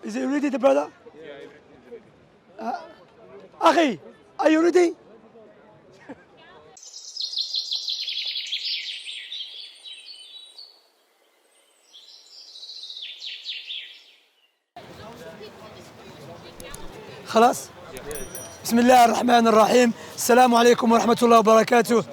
Is he ready, the brother? Akhi, are you ready? خلاص؟ بسم الله الرحمن الرحيم. السلام عليكم ورحمة الله وبركاته.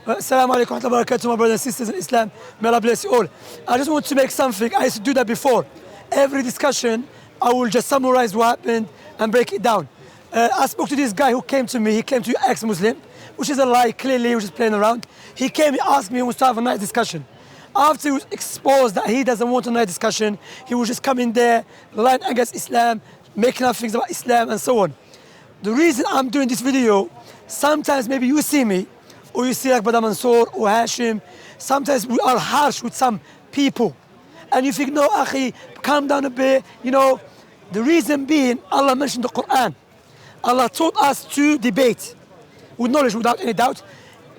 Assalamu alaikum wa rahmatullahi wa barakatuh, my brothers and sisters in Islam. May Allah bless you all. I just want to make something. I used to do that before. Every discussion, I will just summarize what happened and break it down. I spoke to this guy who came to me. He came to ex-Muslim, which is a lie, clearly, he was just playing around. He came, he asked me, he wants to have a nice discussion. After he was exposed that he doesn't want a nice discussion, he was just coming there, lying against Islam, making up things about Islam and so on. The reason I'm doing this video, sometimes maybe you see me, or you see like Brother Mansour or Hashim, sometimes we are harsh with some people. And you think, no, Akhi, calm down a bit. You know, the reason being, Allah mentioned the Quran. Allah taught us to debate with knowledge, without any doubt,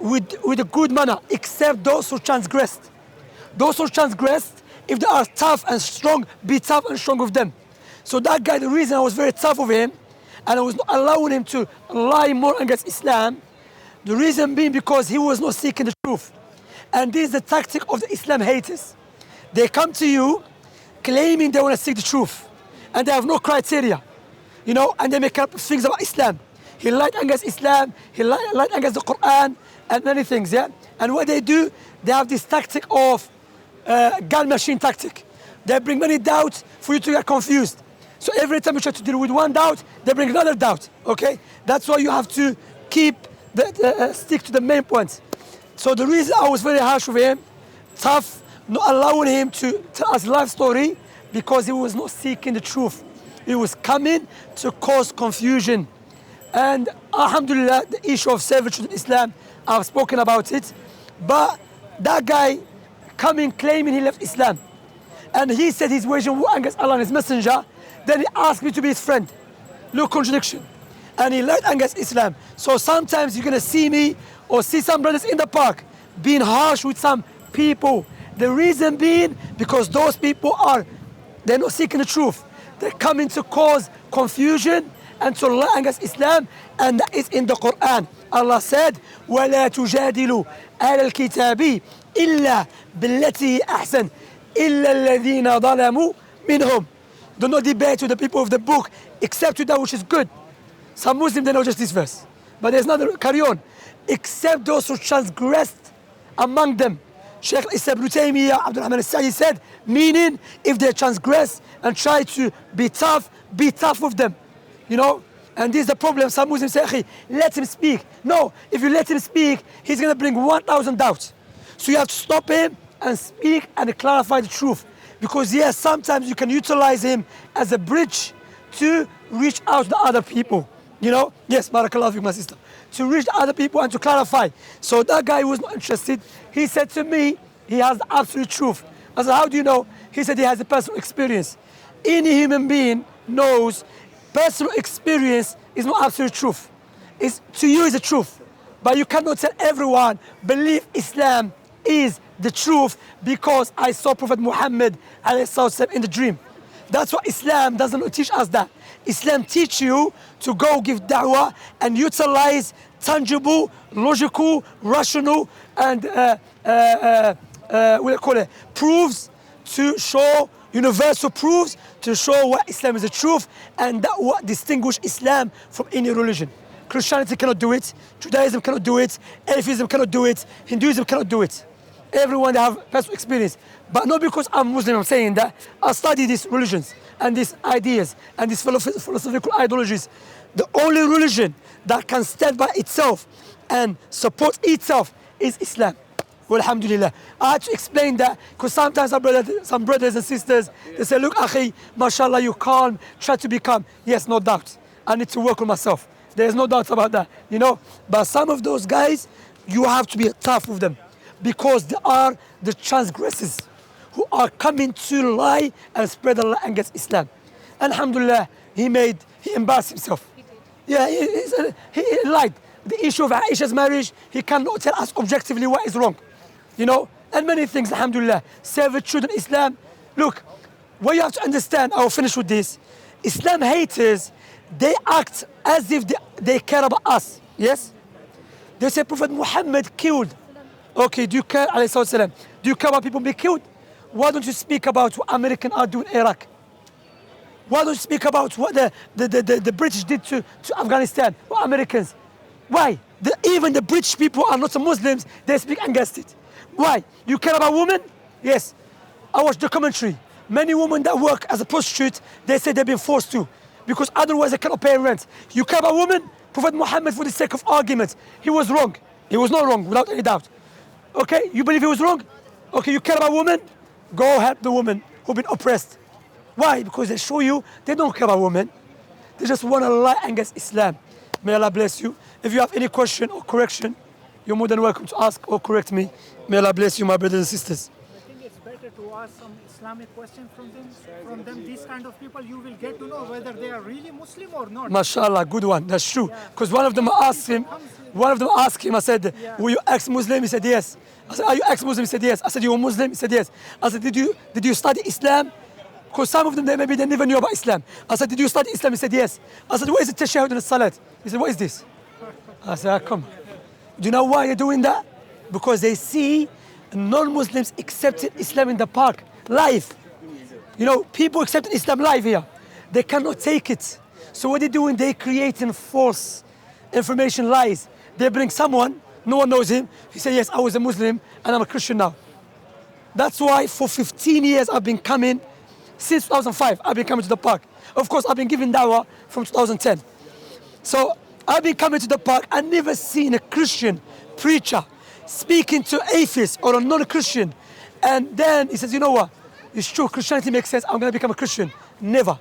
with a good manner, except those who transgressed. Those who transgressed, if they are tough and strong, be tough and strong with them. So that guy, the reason I was very tough with him, and I was not allowing him to lie more against Islam, the reason being because he was not seeking the truth. And this is the tactic of the Islam haters. They come to you claiming they want to seek the truth. And they have no criteria, you know, and they make up things about Islam. He lied against Islam, he lied against the Quran, and many things, yeah? And what they do, they have this tactic of gun machine tactic. They bring many doubts for you to get confused. So every time you try to deal with one doubt, they bring another doubt, okay? That's why you have to keep stick to the main points. So the reason I was very harsh with him, tough, not allowing him to tell us life story, because he was not seeking the truth. He was coming to cause confusion. And alhamdulillah, the issue of servitude in Islam, I've spoken about it. But that guy coming claiming he left Islam, and he said he's waging war against Allah and his messenger, then he asked me to be his friend. Look, contradiction. And he lied against Islam. So sometimes you're going to see me or see some brothers in the park being harsh with some people. The reason being because those people they're not seeking the truth. They're coming to cause confusion and to lie against Islam, and that is in the Quran. Allah said, وَلَا تُجَادِلُوا أَهْلَ الْكِتَابِ إِلَّا بِالَّتِي أَحْسَنُ إِلَّا الَّذِينَ ظَلَمُوا مِنْهُمْ. Do not debate with the people of the book except with that which is good. Some Muslims, they know just this verse. But there's another, carry on. Except those who transgressed among them. Sheikh Ibn Taymiyyah, Abdul Rahman al-Sa'di said, meaning if they transgress and try to be tough with them. You know? And this is the problem. Some Muslims say, hey, let him speak. No, if you let him speak, he's going to bring 1,000 doubts. So you have to stop him and speak and clarify the truth. Because yes, sometimes you can utilize him as a bridge to reach out to other people. You know? Yes, barakallahu fiik, my sister. To reach other people and to clarify. So that guy was not interested. He said to me, he has the absolute truth. I said, how do you know? He said he has a personal experience. Any human being knows personal experience is not absolute truth. To you is the truth. But you cannot tell everyone, believe Islam is the truth because I saw Prophet Muhammad in the dream. That's why Islam doesn't teach us that. Islam teaches you to go give da'wah and utilize tangible, logical, rational, and what do you call it? Proofs to show, universal proofs to show what Islam is the truth, and that what distinguishes Islam from any religion. Christianity cannot do it, Judaism cannot do it, atheism cannot do it, Hinduism cannot do it. Everyone, they have personal experience. But not because I'm Muslim, I'm saying that. I study these religions and these ideas and these philosophical ideologies. The only religion that can stand by itself and support itself is Islam. Well, alhamdulillah. I had to explain that because sometimes some brothers and sisters, they say, look, akhi, mashallah, you're calm, try to be calm. Yes, no doubt. I need to work on myself. There's no doubt about that, you know. But some of those guys, you have to be tough with them because they are the transgressors who are coming to lie and spread a lie against Islam. And alhamdulillah, he embarrassed himself. Yeah, he lied. The issue of Aisha's marriage, he cannot tell us objectively what is wrong. You know, and many things, alhamdulillah. Servitude in Islam. Look, what you have to understand, I will finish with this. Islam haters, they act as if they care about us. Yes? They say Prophet Muhammad killed. Okay, do you care, alayhi salam? Do you care about people being killed? Why don't you speak about what Americans are doing in Iraq? Why don't you speak about what the British did to Afghanistan, or Americans? Why? Even the British people are not Muslims, they speak against it. Why? You care about women? Yes. I watched the commentary. Many women that work as a prostitute, they say they've been forced to, because otherwise they cannot pay rent. You care about women? Prophet Muhammad, for the sake of argument, he was wrong. He was not wrong, without any doubt. Okay, you believe he was wrong? Okay, you care about women? Go help the women who've been oppressed. Why? Because they show you they don't care about women. They just want to lie against Islam. May Allah bless you. If you have any question or correction, you're more than welcome to ask or correct me. May Allah bless you, my brothers and sisters. I think it's better to ask some Islamic question from them. From them, these kind of people, you will get to know whether they are really Muslim or not. MashaAllah, good one. That's true. Because one of them asked him, I said, were you ex-Muslim? He said, yes. I said, are you ex-Muslim? He said, yes. I said, you were Muslim? He said, yes. I said, did you study Islam? Because some of them, maybe they never knew about Islam. I said, did you study Islam? He said, yes. I said, what is the tashahhud and salat? He said, what is this? I said, come. Do you know why they're doing that? Because they see non-Muslims accepting Islam in the park, live. You know, people accepting Islam live here. They cannot take it. So what they're doing, they're creating false information, lies. They bring someone, no one knows him. He said, yes, I was a Muslim and I'm a Christian now. That's why for 15 years I've been coming. Since 2005, I've been coming to the park. Of course, I've been giving dawah from 2010. So I've been coming to the park. I've never seen a Christian preacher speaking to atheists or a non-Christian. And then he says, you know what? It's true, Christianity makes sense. I'm going to become a Christian. Never.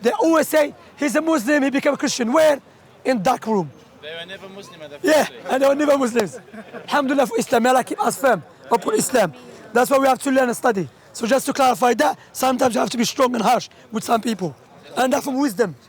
They always say, he's a Muslim, he became a Christian. Where? In dark room. They were never Muslim at the first place. And they were never Muslims. Alhamdulillah for Islam. May Allah keep us firm upon Islam. That's why we have to learn and study. So just to clarify that, sometimes you have to be strong and harsh with some people. And that's from wisdom.